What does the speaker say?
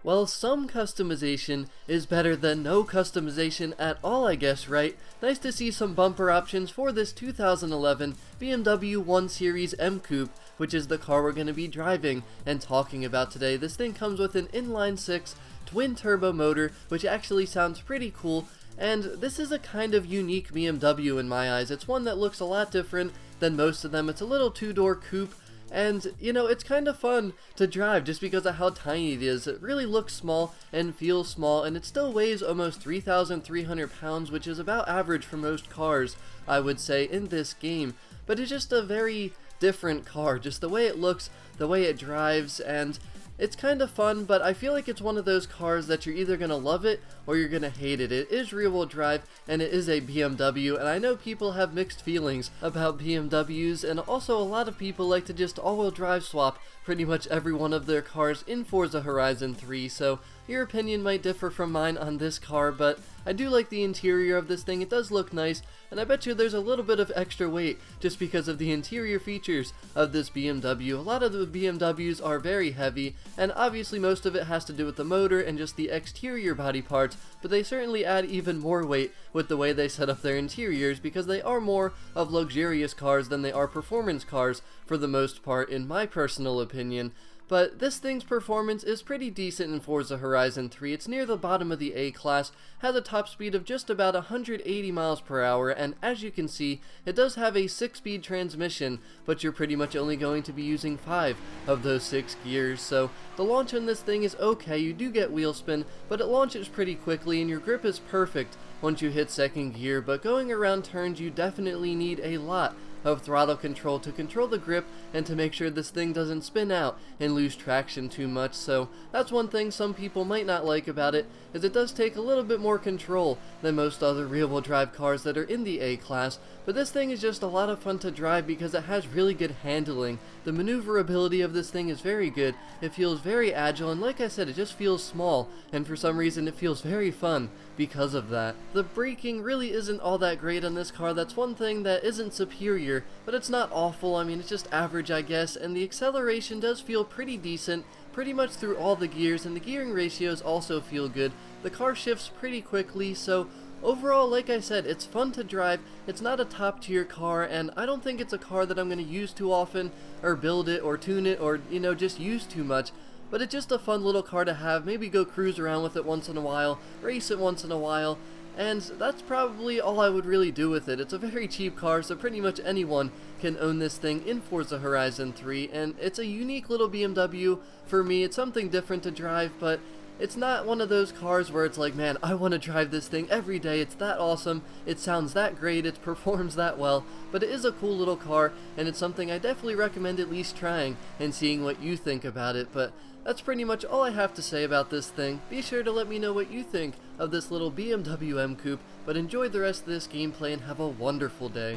Well, some customization is better than no customization at all, I guess, right? Nice to see some bumper options for this 2011 BMW 1 Series M Coupe, which is the car we're going to be driving and talking about today. This thing comes with an inline-6 twin-turbo motor, which actually sounds pretty cool, and this is a kind of unique BMW in my eyes. It's one that looks a lot different than most of them. It's a little two-door coupe, and, you know, it's kind of fun to drive just because of how tiny it is. It really looks small and feels small, and it still weighs almost 3,300 pounds, which is about average for most cars, I would say, in this game. But it's just a very different car, just the way it looks, the way it drives, and it's kind of fun, but I feel like it's one of those cars that you're either going to love it or you're going to hate it. It is rear-wheel drive, and it is a BMW, and I know people have mixed feelings about BMWs, and also a lot of people like to just all-wheel drive swap pretty much every one of their cars in Forza Horizon 3, so your opinion might differ from mine on this car, but I do like the interior of this thing. It does look nice, and I bet you there's a little bit of extra weight just because of the interior features of this BMW. A lot of the BMWs are very heavy, and obviously most of it has to do with the motor and just the exterior body parts, but they certainly add even more weight with the way they set up their interiors because they are more of luxurious cars than they are performance cars for the most part, in my personal opinion. But this thing's performance is pretty decent in Forza Horizon 3. It's near the bottom of the A class, has a top speed of just about 180 miles per hour, and as you can see, it does have a 6-speed transmission, but you're pretty much only going to be using 5 of those 6 gears, so the launch on this thing is okay. You do get wheel spin, but it launches pretty quickly, and your grip is perfect once you hit second gear, but going around turns you definitely need a lot of throttle control to control the grip and to make sure this thing doesn't spin out and lose traction too much. So that's one thing some people might not like about it, is it does take a little bit more control than most other rear-wheel drive cars that are in the A class, but this thing is just a lot of fun to drive because it has really good handling. The maneuverability of this thing is very good, it feels very agile, and like I said, it just feels small, and for some reason it feels very fun because of that. The braking really isn't all that great on this car. That's one thing that isn't superior, but it's not awful. I mean, it's just average, I guess, and the acceleration does feel pretty decent pretty much through all the gears, and the gearing ratios also feel good. The car shifts pretty quickly, so overall, like I said, it's fun to drive. It's not a top tier car, and I don't think it's a car that I'm going to use too often or build it or tune it or, you know, just use too much. But it's just a fun little car to have, maybe go cruise around with it once in a while, race it once in a while, and that's probably all I would really do with it. It's a very cheap car, so pretty much anyone can own this thing in Forza Horizon 3, and it's a unique little BMW for me. It's something different to drive, but it's not one of those cars where it's like, man, I want to drive this thing every day. It's that awesome, it sounds that great, it performs that well, but it is a cool little car, and it's something I definitely recommend at least trying and seeing what you think about it. But that's pretty much all I have to say about this thing. Be sure to let me know what you think of this little BMW M Coupe, but enjoy the rest of this gameplay and have a wonderful day.